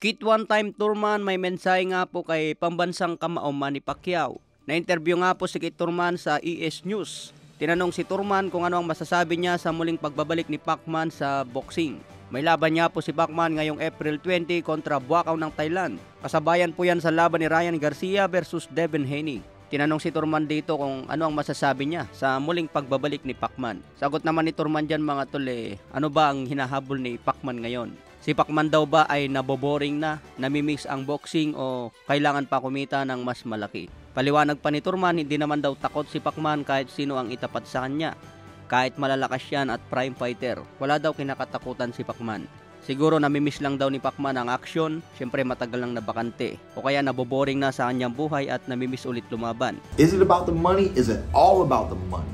Kit one-time Turman may mensahe nga po kay pambansang kamao Manny Pacquiao. Na-interview nga po si Kit Turman sa ES News. Tinanong si Turman kung ano ang masasabi niya sa muling pagbabalik ni Pacman sa boxing. May laban niya po si Pacman ngayong April 20 kontra Buakaw ng Thailand. Kasabayan po yan sa laban ni Ryan Garcia versus Devin Haney. Tinanong si Turman dito kung ano ang masasabi niya sa muling pagbabalik ni Pacman. Sagot naman ni Turman dyan mga tol, ano ba ang hinahabol ni Pacman ngayon? Si Pacman daw ba ay naboboring na, namimiss ang boxing o kailangan pa kumita ng mas malaki? Paliwanag pa ni Turman, hindi naman daw takot si Pacman kahit sino ang itapat sa kanya. Kahit malalakas yan at prime fighter, wala daw kinakatakutan si Pacman. Siguro namimiss lang daw ni Pacman ang aksyon, syempre matagal lang nabakante. O kaya naboboring na sa kanyang buhay at namimiss ulit lumaban. Is it about the money? Is it all about the money?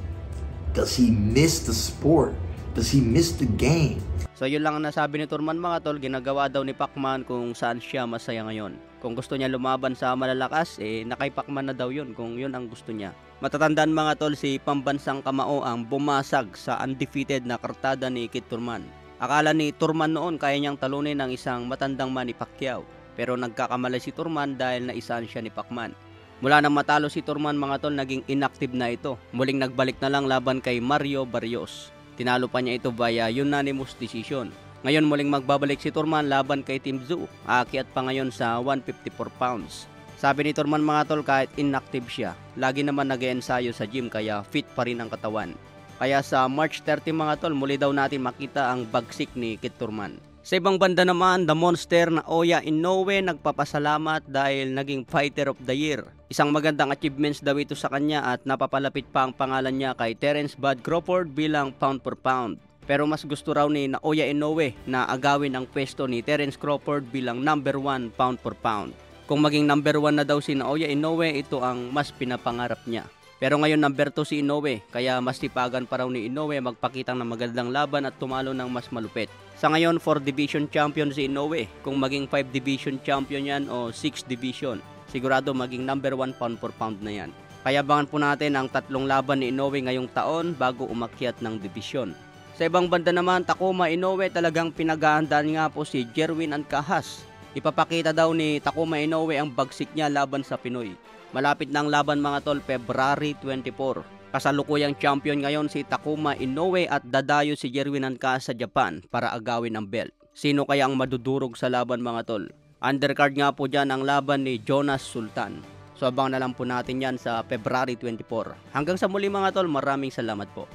Does he miss the sport? Does he miss the game? So yun lang ang nasabi ni Turman mga tol, ginagawa daw ni Pacman kung saan siya masaya ngayon. Kung gusto niya lumaban sa malalakas, nakay Pacman na daw yun kung yun ang gusto niya. Matatandaan mga tol, si pambansang kamao ang bumasag sa undefeated na kartada ni Kit Turman. Akala ni Turman noon kaya niyang talunin ng isang matandang Manny Pacquiao. Pero nagkakamali si Turman dahil naisahan siya ni Pacman. Mula nang matalo si Turman mga tol, naging inactive na ito. Muling nagbalik na lang laban kay Mario Barrios. Tinalo pa niya ito via unanimous decision. Ngayon muling magbabalik si Turman laban kay Tim Tszyu. Aakyat pa ngayon sa 154 pounds. Sabi ni Turman mga tol, kahit inactive siya, lagi naman nag-eensayo sa gym kaya fit pa rin ang katawan. Kaya sa March 30 mga tol, muli daw natin makita ang bagsik ni Kit Turman. Sa ibang banda naman, the monster na Oya Inoue nagpapasalamat dahil naging Fighter of the Year. Isang magandang achievements daw ito sa kanya at napapalapit pa ang pangalan niya kay Terence Bud Crawford bilang pound per pound. Pero mas gusto raw ni Naoya Inoue na agawin ang pwesto ni Terence Crawford bilang number 1 pound per pound. Kung maging number 1 na daw si Naoya Inoue, ito ang mas pinapangarap niya. Pero ngayon number 2 si Inoue, kaya mas tipagan pa raw ni Inoue magpakita ng magandang laban at tumalo ng mas malupit. Sa ngayon 4 division champion si Inoue. Kung maging 5 division champion yan o 6 division, sigurado maging number 1 pound per pound na yan. Kaya abangan po natin ang 3 laban ni Inoue ngayong taon bago umakyat ng division. Sa ibang banda naman, Takuma Inoue talagang pinaghahandaan nga po si Jerwin Ancajas. Ipapakita daw ni Takuma Inoue ang bagsik niya laban sa Pinoy. Malapit na ang laban mga tol, February 24. Kasalukuyang champion ngayon si Takuma Inoue at dadayo si Jerwin Ancajas sa Japan para agawin ang belt. Sino kaya ang madudurog sa laban mga tol? Undercard nga po dyan ang laban ni Jonas Sultan. So abang na lang po natin yan sa February 24. Hanggang sa muli mga tol, maraming salamat po.